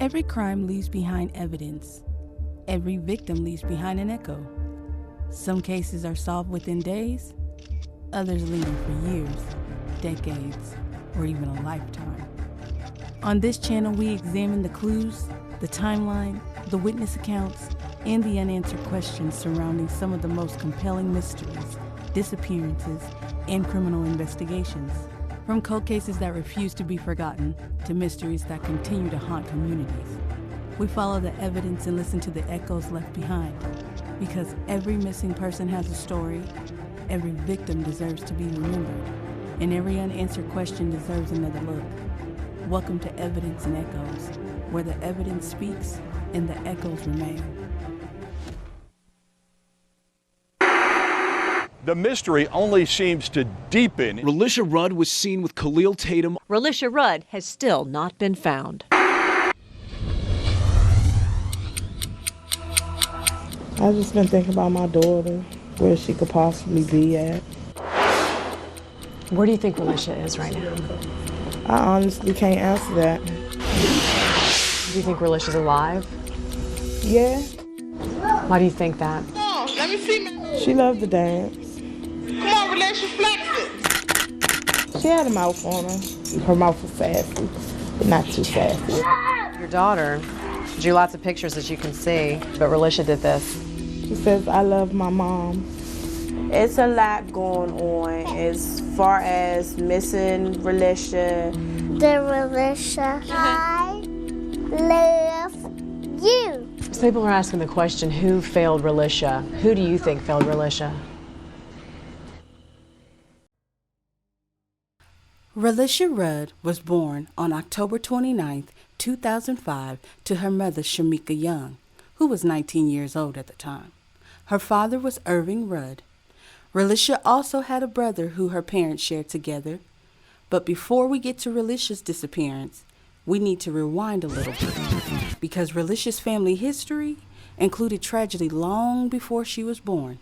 Every crime leaves behind evidence. Every victim leaves behind an echo. Some cases are solved within days, others linger for years, decades, or even a lifetime. On this channel, we examine the clues, the timeline, the witness accounts, and the unanswered questions surrounding some of the most compelling mysteries, disappearances, and criminal investigations. From cold cases that refuse to be forgotten to mysteries that continue to haunt communities, we follow the evidence and listen to the echoes left behind. Because every missing person has a story, every victim deserves to be remembered, and every unanswered question deserves another look. Welcome to Evidence and Echoes, where the evidence speaks and the echoes remain. The mystery only seems to deepen. Relisha Rudd was seen with Kahlil Tatum. Relisha Rudd has still not been found. I've just been thinking about my daughter, where she could possibly be at. Where do you think Relishia is right now? I honestly can't answer that. Do you think Relisha's alive? Yeah, Why do you think that? Oh, let me see. she loved to dance. Come on, Relishia, flex it. She had a mouth on her. Her mouth was sassy, but not too sassy. Your daughter drew lots of pictures as you can see, but Relisha did this. She says, I love my mom. It's a lot going on as far as missing Relishia. The Relishia, I love you. So people are asking the question, who failed Relisha? Who do you think failed Relisha? Relisha Rudd was born on October 29, 2005, to her mother, Shamika Young, who was 19 years old at the time. Her father was Irving Rudd. Relisha also had a brother who her parents shared together. But before we get to Relisha's disappearance, we need to rewind a little bit, because Relisha's family history included tragedy long before she was born.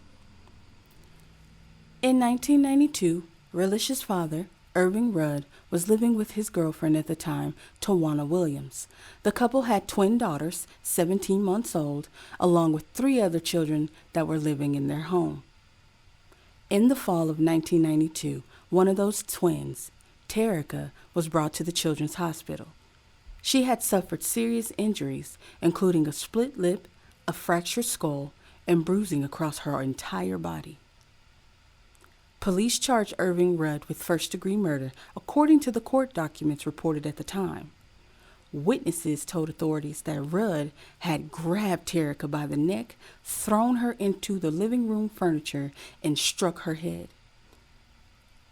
In 1992, Relisha's father, Irving Rudd, was living with his girlfriend at the time, Tawana Williams. The couple had twin daughters, 17 months old, along with 3 other children that were living in their home. In the fall of 1992, one of those twins, Terica, was brought to the Children's Hospital. She had suffered serious injuries, including a split lip, a fractured skull, and bruising across her entire body. Police charged Irving Rudd with first-degree murder, according to the court documents reported at the time. Witnesses told authorities that Rudd had grabbed Terica by the neck, thrown her into the living room furniture, and struck her head.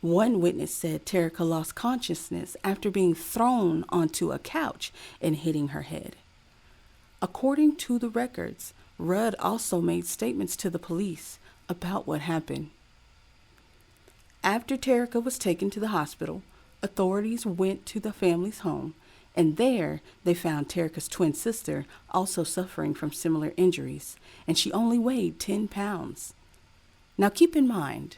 One witness said Terica lost consciousness after being thrown onto a couch and hitting her head. According to the records, Rudd also made statements to the police about what happened. After Terica was taken to the hospital, authorities went to the family's home, and there they found Terica's twin sister also suffering from similar injuries, and she only weighed 10 pounds. Now keep in mind,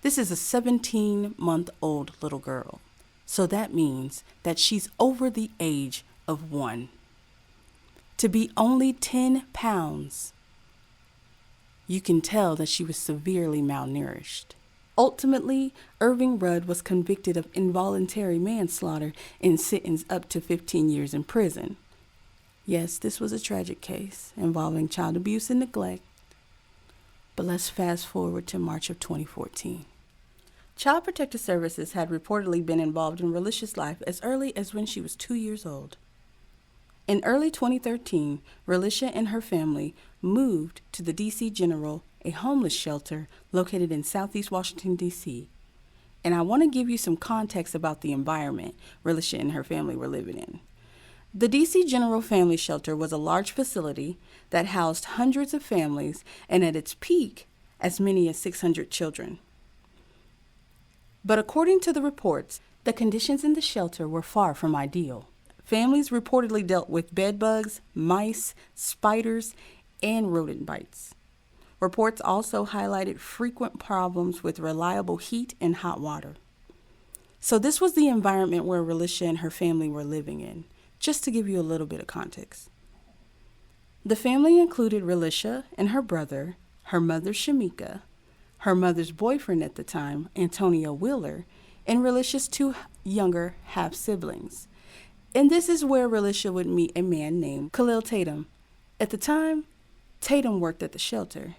this is a 17-month-old little girl, so that means that she's over the age of 1. To be only 10 pounds, you can tell that she was severely malnourished. Ultimately, Irving Rudd was convicted of involuntary manslaughter and sentenced up to 15 years in prison. Yes, this was a tragic case involving child abuse and neglect. But let's fast forward to March of 2014. Child Protective Services had reportedly been involved in Relisha's life as early as when she was 2 years old. In early 2013, Relisha and her family moved to the D.C. General, a homeless shelter located in Southeast Washington, D.C. And I want to give you some context about the environment Relisha and her family were living in. The D.C. General Family Shelter was a large facility that housed hundreds of families and at its peak, as many as 600 children. But according to the reports, the conditions in the shelter were far from ideal. Families reportedly dealt with bed bugs, mice, spiders, and rodent bites. Reports also highlighted frequent problems with reliable heat and hot water. So this was the environment where Relishia and her family were living in. just to give you a little bit of context. The family included Relishia and her brother, her mother Shamika, her mother's boyfriend at the time, Antonio Wheeler, and Relishia's two younger half-siblings. And this is where Relishia would meet a man named Kahlil Tatum. At the time, Tatum worked at the shelter.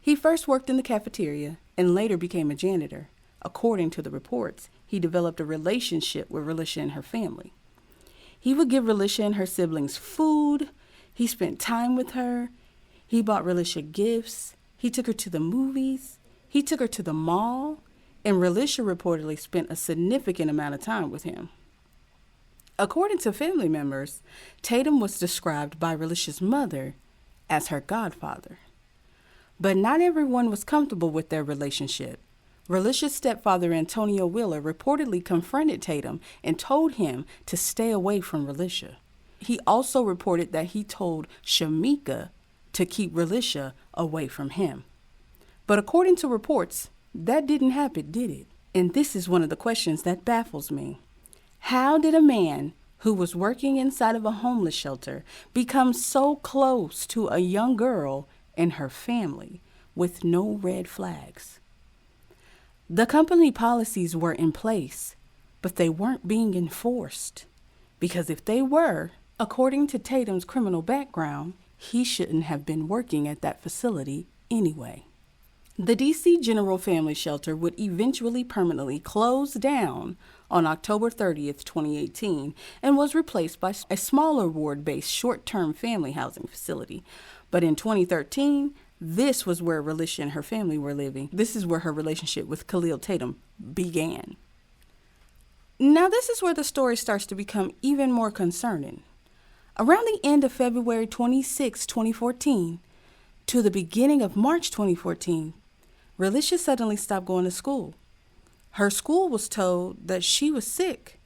He first worked in the cafeteria and later became a janitor. According to the reports, he developed a relationship with Relishia and her family. He would give Relishia and her siblings food. He spent time with her. He bought Relishia gifts. He took her to the movies. He took her to the mall. And Relishia reportedly spent a significant amount of time with him. According to family members, Tatum was described by Relishia's mother as her godfather. But not everyone was comfortable with their relationship. Relishia's stepfather, Antonio Wheeler, reportedly confronted Tatum and told him to stay away from Relishia. He also reported that he told Shamika to keep Relishia away from him. But according to reports, that didn't happen, did it? And this is one of the questions that baffles me. How did a man who was working inside of a homeless shelter become so close to a young girl and her family with no red flags? The company policies were in place, but they weren't being enforced. Because if they were, according to Tatum's criminal background, he shouldn't have been working at that facility anyway. The DC General Family Shelter would eventually permanently close down on October 30th, 2018, and was replaced by a smaller ward-based short-term family housing facility. But in 2013, this was where Relishia and her family were living. This is where her relationship with Kahlil Tatum began. Now, this is where the story starts to become even more concerning. Around the end of February 26, 2014, to the beginning of March 2014, Relishia suddenly stopped going to school. Her school was told that she was sick,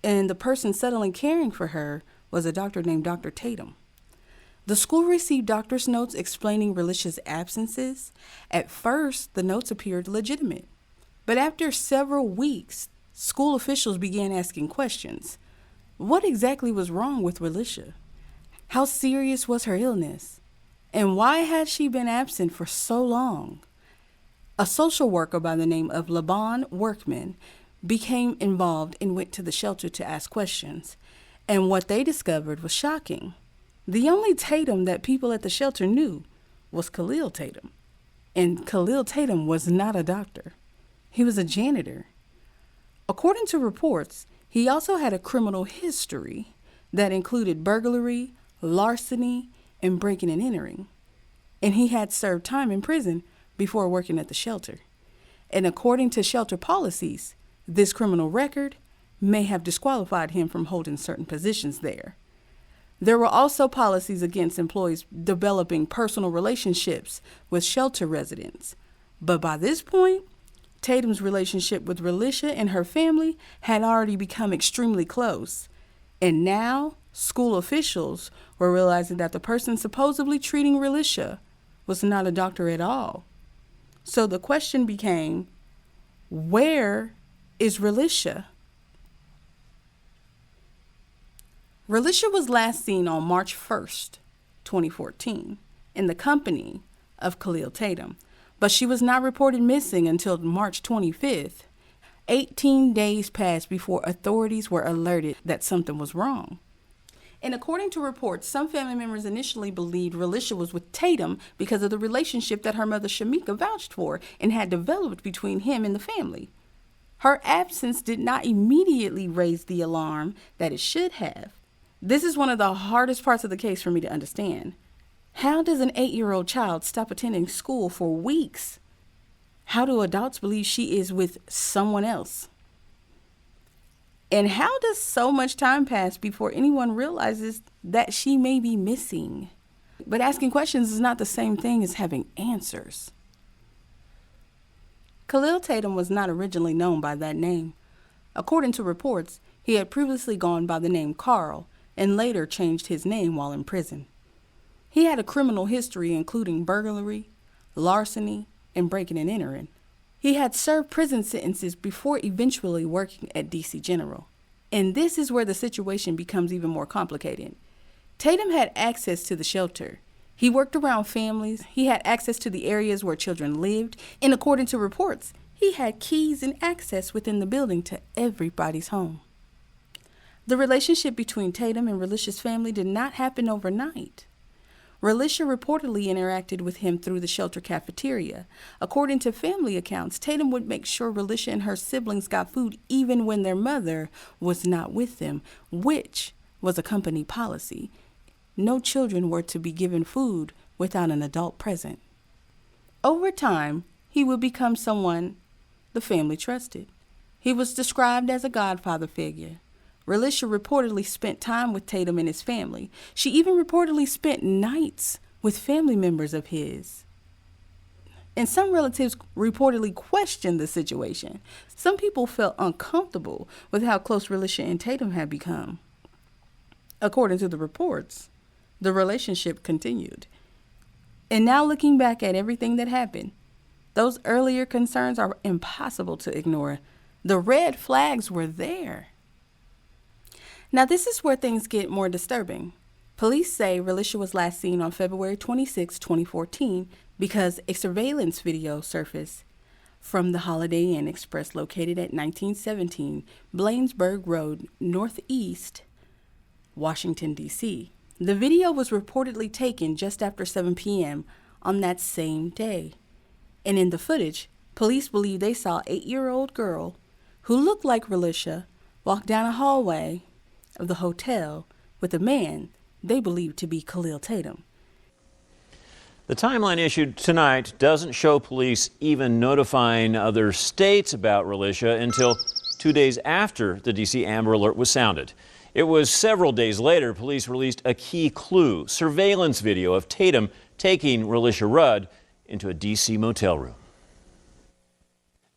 and the person suddenly caring for her was a doctor named Dr. Tatum. The school received doctor's notes explaining Relishia's absences. At first, the notes appeared legitimate. But after several weeks, school officials began asking questions. What exactly was wrong with Relishia? How serious was her illness? And why had she been absent for so long? A social worker by the name of Laban Workman became involved and went to the shelter to ask questions. And what they discovered was shocking. The only Tatum that people at the shelter knew was Kahlil Tatum. And Kahlil Tatum was not a doctor. He was a janitor. According to reports, he also had a criminal history that included burglary, larceny, and breaking and entering. And he had served time in prison before working at the shelter. And according to shelter policies, this criminal record may have disqualified him from holding certain positions there. There were also policies against employees developing personal relationships with shelter residents. But by this point, Tatum's relationship with Relishia and her family had already become extremely close. And now, school officials were realizing that the person supposedly treating Relishia was not a doctor at all. So the question became, where is Relishia? Relishia was last seen on March 1st, 2014, in the company of Kahlil Tatum, but she was not reported missing until March 25th. 18 days passed before authorities were alerted that something was wrong. And according to reports, some family members initially believed Relishia was with Tatum because of the relationship that her mother Shamika vouched for and had developed between him and the family. Her absence did not immediately raise the alarm that it should have. This is one of the hardest parts of the case for me to understand. How does an 8-year-old child stop attending school for weeks? How do adults believe she is with someone else? And how does so much time pass before anyone realizes that she may be missing? But asking questions is not the same thing as having answers. Kahlil Tatum was not originally known by that name. According to reports, he had previously gone by the name Carl and later changed his name while in prison. He had a criminal history including burglary, larceny, and breaking and entering. He had served prison sentences before eventually working at DC General. And this is where the situation becomes even more complicated. Tatum had access to the shelter. He worked around families. He had access to the areas where children lived. And according to reports, he had keys and access within the building to everybody's home. The relationship between Tatum and Relisha's family did not happen overnight. Relishia reportedly interacted with him through the shelter cafeteria. According to family accounts, Tatum would make sure Relishia and her siblings got food even when their mother was not with them, which was a company policy. No children were to be given food without an adult present. Over time, he would become someone the family trusted. He was described as a godfather figure. Relisha reportedly spent time with Tatum and his family. She even reportedly spent nights with family members of his. And some relatives reportedly questioned the situation. Some people felt uncomfortable with how close Relisha and Tatum had become. According to the reports, the relationship continued. And now looking back at everything that happened, those earlier concerns are impossible to ignore. The red flags were there. Now, this is where things get more disturbing. Police say Relishia was last seen on February 26, 2014, because a surveillance video surfaced from the Holiday Inn Express located at 1917 Blainsburg Road, Northeast, Washington, D.C. The video was reportedly taken just after 7 p.m. on that same day. And in the footage, police believe they saw an 8-year-old girl who looked like Relishia walk down a hallway of the hotel with a man they believed to be Kahlil Tatum. The timeline issued tonight doesn't show police even notifying other states about Relishia until 2 days after the D.C. Amber Alert was sounded. It was several days later police released a key clue, surveillance video of Tatum taking Relisha Rudd into a D.C. motel room.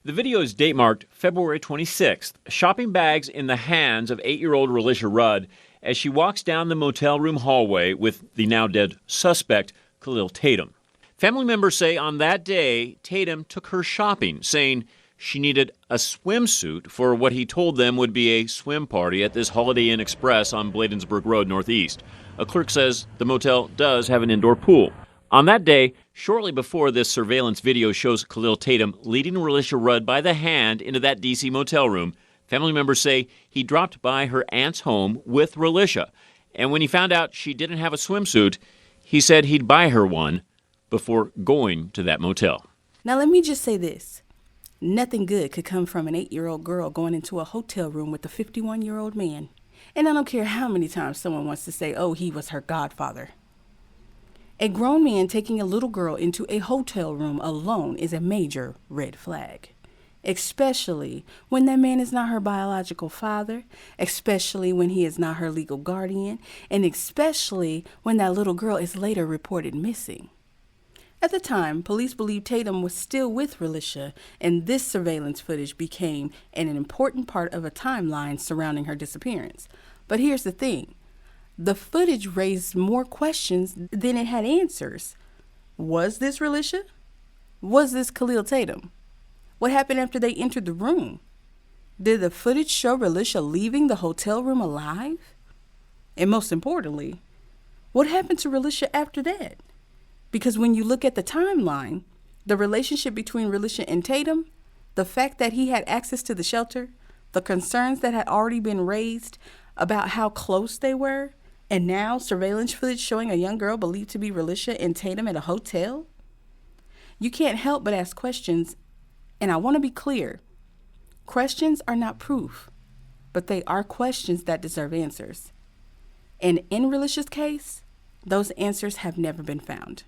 The video is date marked February 26th, shopping bags in the hands of 8-year-old Relisha Rudd as she walks down the motel room hallway with the now dead suspect, Kahlil Tatum. Family members say on that day, Tatum took her shopping, saying she needed a swimsuit for what he told them would be a swim party at this Holiday Inn Express on Bladensburg Road, Northeast. A clerk says the motel does have an indoor pool. On that day, shortly before this surveillance video shows Kahlil Tatum leading Relisha Rudd by the hand into that D.C. motel room, family members say he dropped by her aunt's home with Relisha. And when he found out she didn't have a swimsuit, he said he'd buy her one before going to that motel. Now let me just say this. Nothing good could come from an 8-year-old girl going into a hotel room with a 51-year-old man. And I don't care how many times someone wants to say, oh, he was her godfather. A grown man taking a little girl into a hotel room alone is a major red flag, especially when that man is not her biological father, especially when he is not her legal guardian, and especially when that little girl is later reported missing. At the time, police believed Tatum was still with Relishia, and this surveillance footage became an important part of a timeline surrounding her disappearance. But here's the thing. The footage raised more questions than it had answers. Was this Relishia? Was this Kahlil Tatum? What happened after they entered the room? Did the footage show Relishia leaving the hotel room alive? And most importantly, what happened to Relishia after that? Because when you look at the timeline, the relationship between Relishia and Tatum, the fact that he had access to the shelter, the concerns that had already been raised about how close they were, and now surveillance footage showing a young girl believed to be Relishia and Tatum at a hotel? You can't help but ask questions, and I want to be clear. Questions are not proof, but they are questions that deserve answers. And in Relisha's case, those answers have never been found.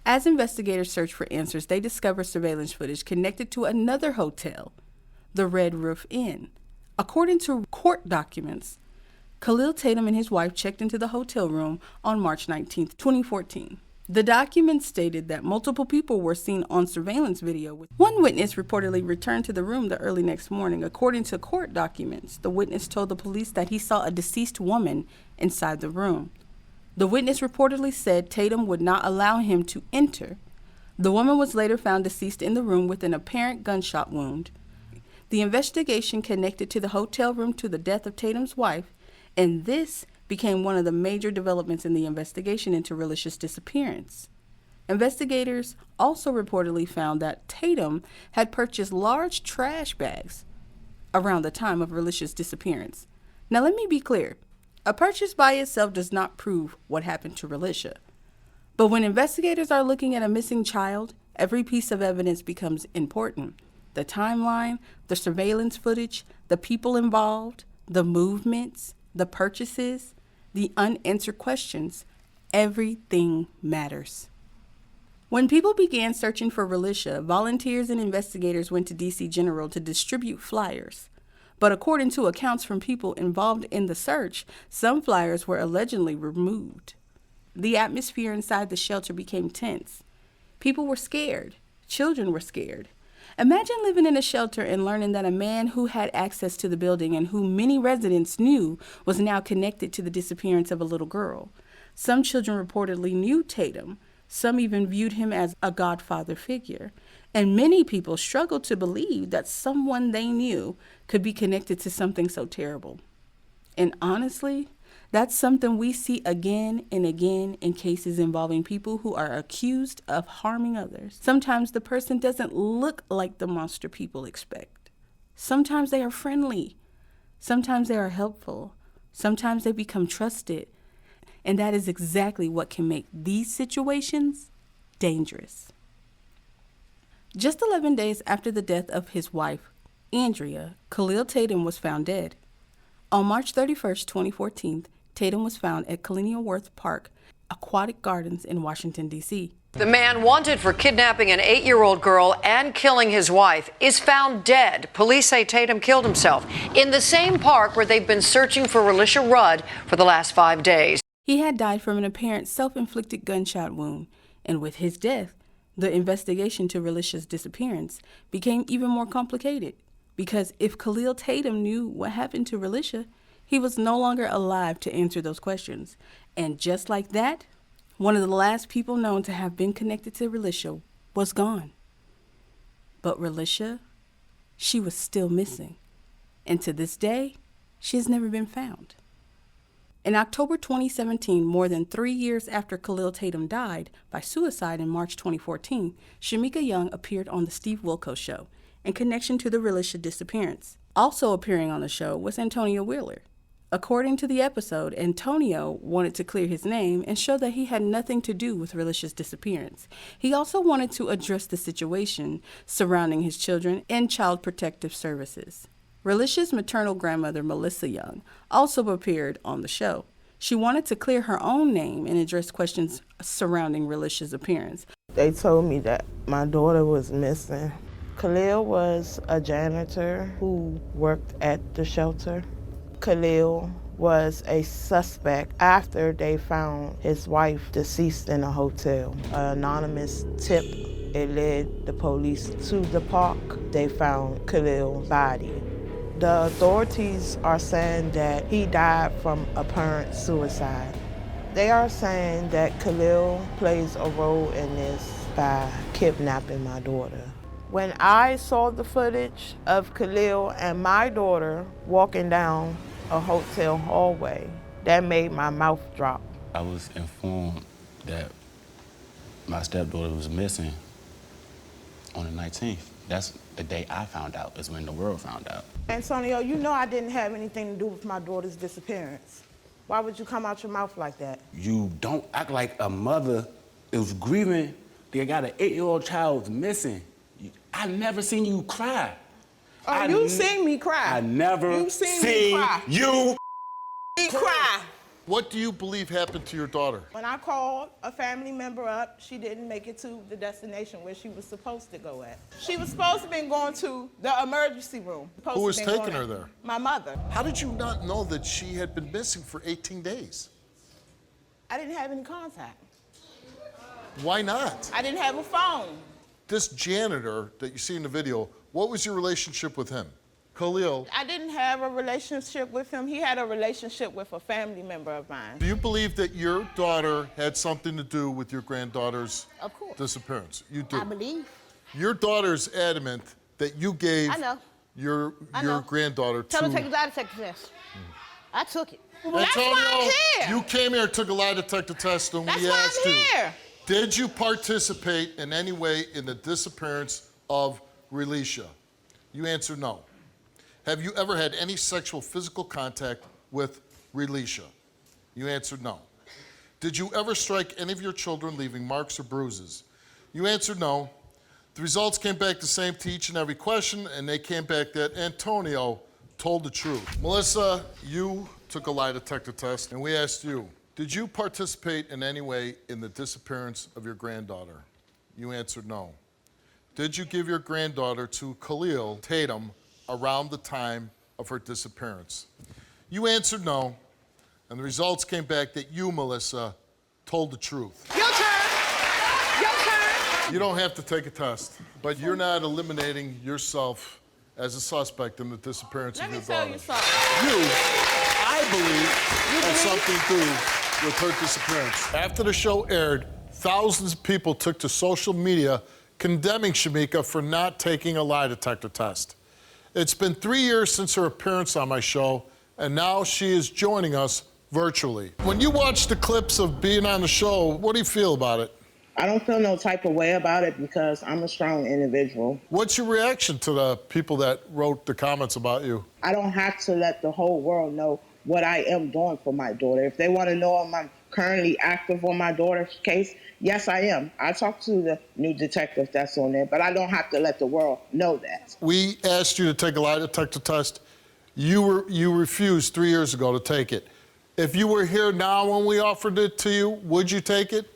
As investigators search for answers, they discover surveillance footage connected to another hotel, the Red Roof Inn. According to court documents, Kahlil Tatum and his wife checked into the hotel room on March 19, 2014. The documents stated that multiple people were seen on surveillance video. One witness reportedly returned to the room the early next morning. According to court documents, the witness told the police that he saw a deceased woman inside the room. The witness reportedly said Tatum would not allow him to enter. The woman was later found deceased in the room with an apparent gunshot wound. The investigation connected to the hotel room to the death of Tatum's wife, and this became one of the major developments in the investigation into Relisha's disappearance. Investigators also reportedly found that Tatum had purchased large trash bags around the time of Relisha's disappearance. Now let me be clear, a purchase by itself does not prove what happened to Relisha. But when investigators are looking at a missing child, every piece of evidence becomes important. The timeline, the surveillance footage, the people involved, the movements, the purchases, the unanswered questions, everything matters. When people began searching for Relisha, volunteers and investigators went to DC General to distribute flyers. But according to accounts from people involved in the search, some flyers were allegedly removed. The atmosphere inside the shelter became tense. People were scared. Children were scared. Imagine living in a shelter and learning that a man who had access to the building and who many residents knew was now connected to the disappearance of a little girl. Some children reportedly knew Tatum. Some even viewed him as a godfather figure. And many people struggled to believe that someone they knew could be connected to something so terrible. And honestly, that's something we see again and again in cases involving people who are accused of harming others. Sometimes the person doesn't look like the monster people expect. Sometimes they are friendly. Sometimes they are helpful. Sometimes they become trusted. And that is exactly what can make these situations dangerous. Just 11 days after the death of his wife, Andrea, Kahlil Tatum was found dead. On March 31st, 2014, Tatum was found at Kenilworth Park Aquatic Gardens in Washington, D.C. The man wanted for kidnapping an 8-year-old girl and killing his wife is found dead. Police say Tatum killed himself in the same park where they've been searching for Relisha Rudd for the last 5 days. He had died from an apparent self-inflicted gunshot wound, and with his death, the investigation to Relisha's disappearance became even more complicated. Because if Kahlil Tatum knew what happened to Relisha, he was no longer alive to answer those questions. And just like that, one of the last people known to have been connected to Relisha was gone. But Relisha, she was still missing. And to this day, she has never been found. In October 2017, more than 3 years after Kahlil Tatum died by suicide in March 2014, Shamika Young appeared on The Steve Wilkos Show in connection to the Relisha disappearance. Also appearing on the show was Antonio Wheeler. According to the episode, Antonio wanted to clear his name and show that he had nothing to do with Relisha's disappearance. He also wanted to address the situation surrounding his children and Child Protective Services. Relisha's maternal grandmother, Melissa Young, also appeared on the show. She wanted to clear her own name and address questions surrounding Relisha's appearance. They told me that my daughter was missing. Kahlil was a janitor who worked at the shelter. Kahlil was a suspect after they found his wife deceased in a hotel. An anonymous tip, it led the police to the park. They found Kahlil's body. The authorities are saying that he died from apparent suicide. They are saying that Kahlil plays a role in this by kidnapping my daughter. When I saw the footage of Kahlil and my daughter walking down a hotel hallway, that made my mouth drop. I was informed that my stepdaughter was missing on the 19th. That's the day I found out, is when the world found out. Antonio, you know I didn't have anything to do with my daughter's disappearance. Why would you come out your mouth like that? You don't act like a mother is grieving. They got an 8-year-old child missing. I never seen you cry. Oh, you've seen me cry. I never You've seen seen me cry. you cry. What do you believe happened to your daughter? When I called a family member up, she didn't make it to the destination where she was supposed to go at. She was supposed to be going to the emergency room. Who was taking her there? My mother. How did you not know that she had been missing for 18 days? I didn't have any contact. Why not? I didn't have a phone. This janitor that you see in the video, what was your relationship with him? Kahlil. I didn't have a relationship with him. He had a relationship with a family member of mine. Do you believe that your daughter had something to do with your granddaughter's Of course. disappearance? You do. I believe. Your daughter's adamant that you gave I know. your granddaughter Tell her to to... take a lie detector test. I took it. Antonio, That's why I'm here. you came here, took a lie detector test, and That's we why asked I'm you, here. did you participate in any way in the disappearance of Relishia? You answered no. Have you ever had any sexual physical contact with Relishia? You answered no. Did you ever strike any of your children, leaving marks or bruises? You answered no. The results came back the same to each and every question, and they came back that Antonio told the truth. Melissa, you took a lie detector test, and we asked you, did you participate in any way in the disappearance of your granddaughter? You answered no. Did you give your granddaughter to Kahlil Tatum around the time of her disappearance? You answered no, and the results came back that you, Melissa, told the truth. Your turn. Your turn. You don't have to take a test, but you're not eliminating yourself as a suspect in the disappearance of your daughter. Let me tell you something. You, I believe, had something to do with her disappearance. After the show aired, thousands of people took to social media condemning Shamika for not taking a lie detector test. It's been 3 years since her appearance on my show, and now she is joining us virtually. When you watch the clips of being on the show, what do you feel about it? I don't feel no type of way about it because I'm a strong individual. What's your reaction to the people that wrote the comments about you? I don't have to let the whole world know what I am doing for my daughter. If they want to know if I'm currently active on my daughter's case, yes, I am. I talked to the new detective that's on there, but I don't have to let the world know that. We asked you to take a lie detector test. You refused 3 years ago to take it. If you were here now when we offered it to you, would you take it?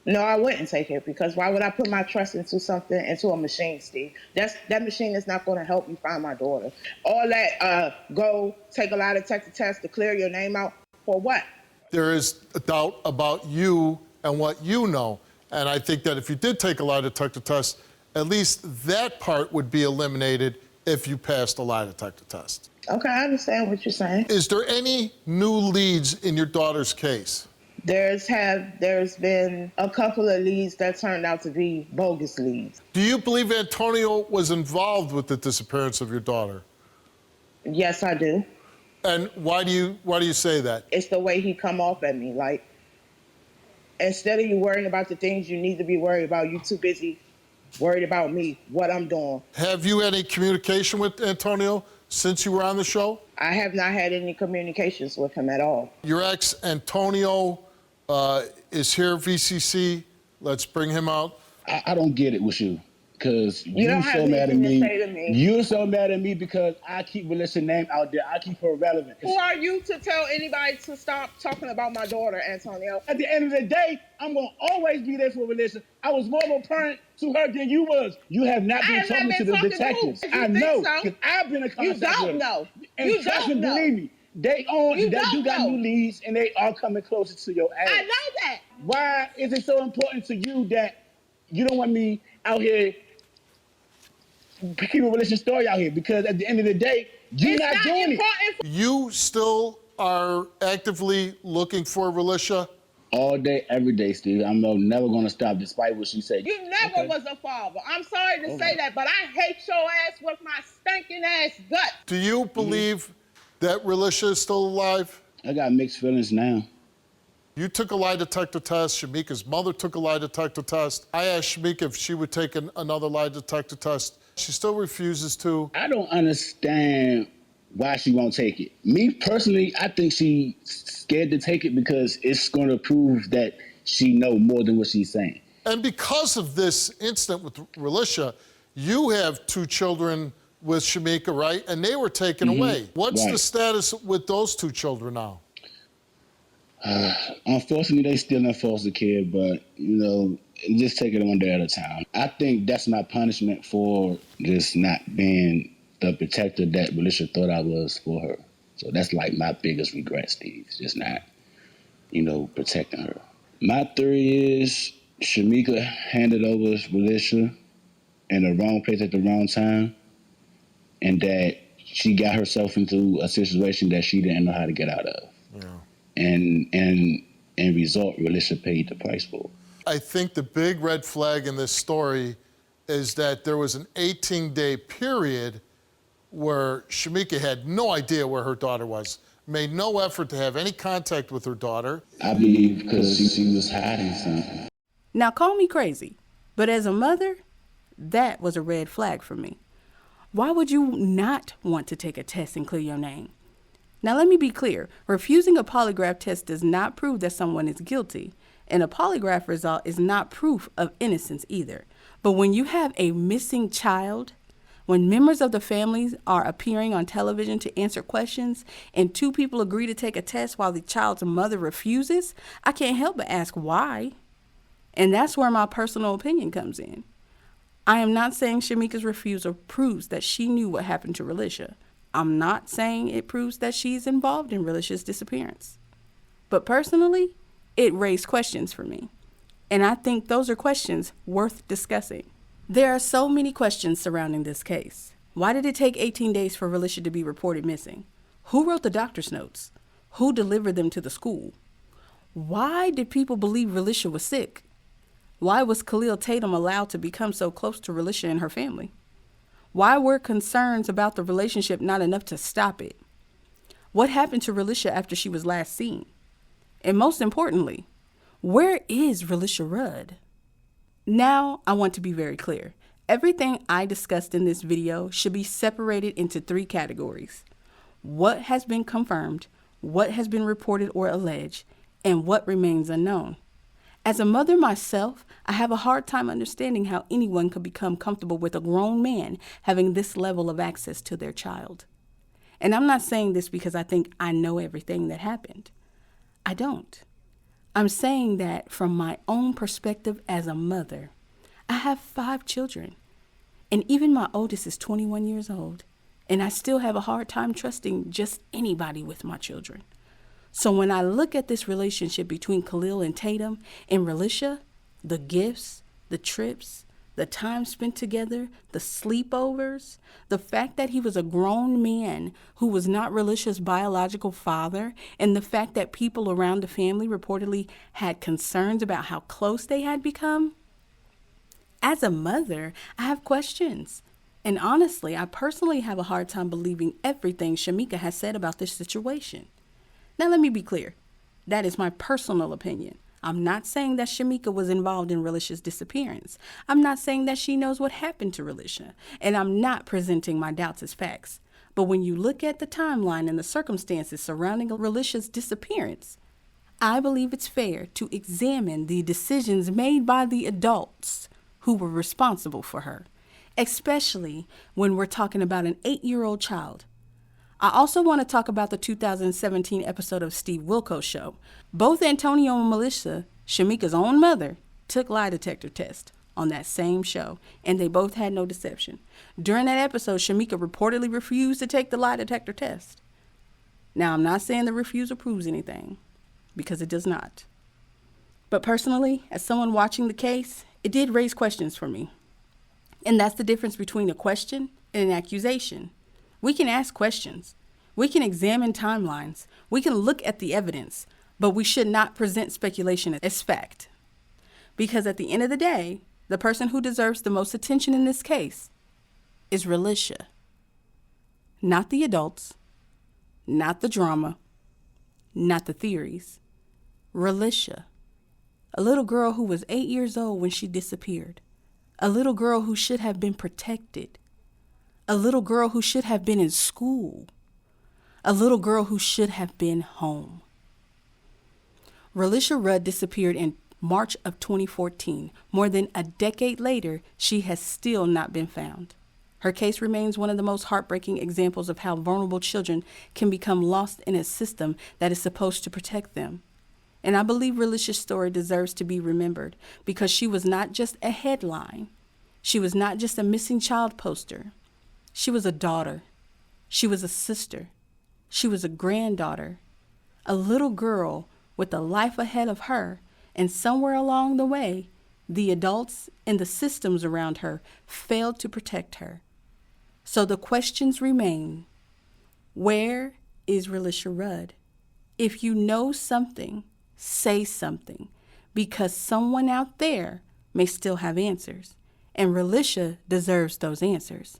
No, I wouldn't take it because why would I put my trust into something, into a machine, Steve? That machine is not going to help me find my daughter. All that, go take a lie detector test to clear your name out, for what? There is a doubt about you and what you know. And I think that if you did take a lie detector test, at least that part would be eliminated if you passed a lie detector test. Okay, I understand what you're saying. Is there any new leads in your daughter's case? There's been a couple of leads that turned out to be bogus leads. Do you believe Antonio was involved with the disappearance of your daughter? Yes, I do. And why do you say that? It's the way he come off at me. Like, instead of you worrying about the things you need to be worried about, you too busy worried about me, what I'm doing. Have you had any communication with Antonio since you were on the show? I have not had any communications with him at all. Your ex, Antonio, is here, VCC. Let's bring him out. I don't get it with you, because You don't have anything to say to me. You're so mad at me because I keep Relisha's name out there. I keep her relevant. Who are you to tell anybody to stop talking about my daughter, Antonio? At the end of the day, I'm going to always be there for Relisha. I was more of a parent to her than you was. You have not been talking to the detectives. I know, because I've been in contact with her. You don't know. And trust me, believe me, they do got new leads, and they are coming closer to your ass. I know that. Why is it so important to you that you don't want me out here keeping a Relisha story out here? Because at the end of the day, you're not doing it. You still are actively looking for Relisha? All day, every day, Steve. I'm never going to stop, despite what she said. You never was a father. I'm sorry to say that, but I hate your ass with my stinking ass gut. Do you believe that Relisha is still alive? I got mixed feelings now. You took a lie detector test. Shamika's mother took a lie detector test. I asked Shamika if she would take another lie detector test. She still refuses to. I don't understand why she won't take it. Me personally, I think she's scared to take it because it's going to prove that she knows more than what she's saying. And because of this incident with Relisha, you have 2 children with Shamika, right? And they were taken away. What's the status with those 2 children now? Unfortunately, they still in foster care, but, just take it one day at a time. I think that's my punishment for just not being the protector that Relisha thought I was for her. So that's like my biggest regret, Steve, just not, protecting her. My theory is Shamika handed over Relisha in the wrong place at the wrong time, and that she got herself into a situation that she didn't know how to get out of. Yeah. And in result, Relisha paid the price for it. I think the big red flag in this story is that there was an 18-day period where Shamika had no idea where her daughter was, made no effort to have any contact with her daughter. I believe because she was hiding something. Now, call me crazy, but as a mother, that was a red flag for me. Why would you not want to take a test and clear your name? Now, let me be clear. Refusing a polygraph test does not prove that someone is guilty, and a polygraph result is not proof of innocence either. But when you have a missing child, when members of the families are appearing on television to answer questions and two people agree to take a test while the child's mother refuses, I can't help but ask why. And that's where my personal opinion comes in. I am not saying Shamika's refusal proves that she knew what happened to Relishia. I'm not saying it proves that she's involved in Relishia's disappearance. But personally, it raised questions for me. And I think those are questions worth discussing. There are so many questions surrounding this case. Why did it take 18 days for Relishia to be reported missing? Who wrote the doctor's notes? Who delivered them to the school? Why did people believe Relishia was sick? Why was Kahlil Tatum allowed to become so close to Relishia and her family? Why were concerns about the relationship not enough to stop it? What happened to Relishia after she was last seen? And most importantly, where is Relisha Rudd? Now, I want to be very clear. Everything I discussed in this video should be separated into 3 categories. What has been confirmed, what has been reported or alleged, and what remains unknown. As a mother myself, I have a hard time understanding how anyone could become comfortable with a grown man having this level of access to their child. And I'm not saying this because I think I know everything that happened. I don't. I'm saying that from my own perspective as a mother. I have 5 children, and even my oldest is 21 years old, and I still have a hard time trusting just anybody with my children. So when I look at this relationship between Kahlil and Tatum and Relishia, the gifts, the trips, the time spent together, the sleepovers, the fact that he was a grown man who was not Relishia's biological father, and the fact that people around the family reportedly had concerns about how close they had become. As a mother, I have questions. And honestly, I personally have a hard time believing everything Shamika has said about this situation. Now, let me be clear. That is my personal opinion. I'm not saying that Shamika was involved in Relishia's disappearance. I'm not saying that she knows what happened to Relishia. And I'm not presenting my doubts as facts. But when you look at the timeline and the circumstances surrounding Relishia's disappearance, I believe it's fair to examine the decisions made by the adults who were responsible for her, especially when we're talking about an 8-year-old child. I also want to talk about the 2017 episode of Steve Wilkos' show. Both Antonio and Melissa, Shamika's own mother, took lie detector tests on that same show, and they both had no deception. During that episode, Shamika reportedly refused to take the lie detector test. Now, I'm not saying the refusal proves anything, because it does not. But personally, as someone watching the case, it did raise questions for me. And that's the difference between a question and an accusation. We can ask questions. We can examine timelines. We can look at the evidence, but we should not present speculation as fact. Because at the end of the day, the person who deserves the most attention in this case is Relishia. Not the adults, not the drama, not the theories. Relishia, a little girl who was 8 years old when she disappeared. A little girl who should have been protected. A little girl who should have been in school. A little girl who should have been home. Relisha Rudd disappeared in March of 2014. More than a decade later, she has still not been found. Her case remains one of the most heartbreaking examples of how vulnerable children can become lost in a system that is supposed to protect them. And I believe Relisha's story deserves to be remembered because she was not just a headline. She was not just a missing child poster. She was a daughter. She was a sister. She was a granddaughter. A little girl with a life ahead of her, and somewhere along the way, the adults and the systems around her failed to protect her. So the questions remain. Where is Relisha Rudd? If you know something, say something, because someone out there may still have answers, and Relishia deserves those answers.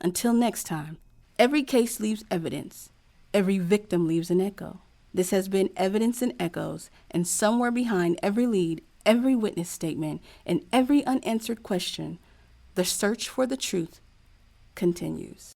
Until next time, Every case leaves evidence. Every victim leaves an echo. This has been Evidence and Echoes, and somewhere behind every lead, every witness statement, and every unanswered question, the search for the truth continues.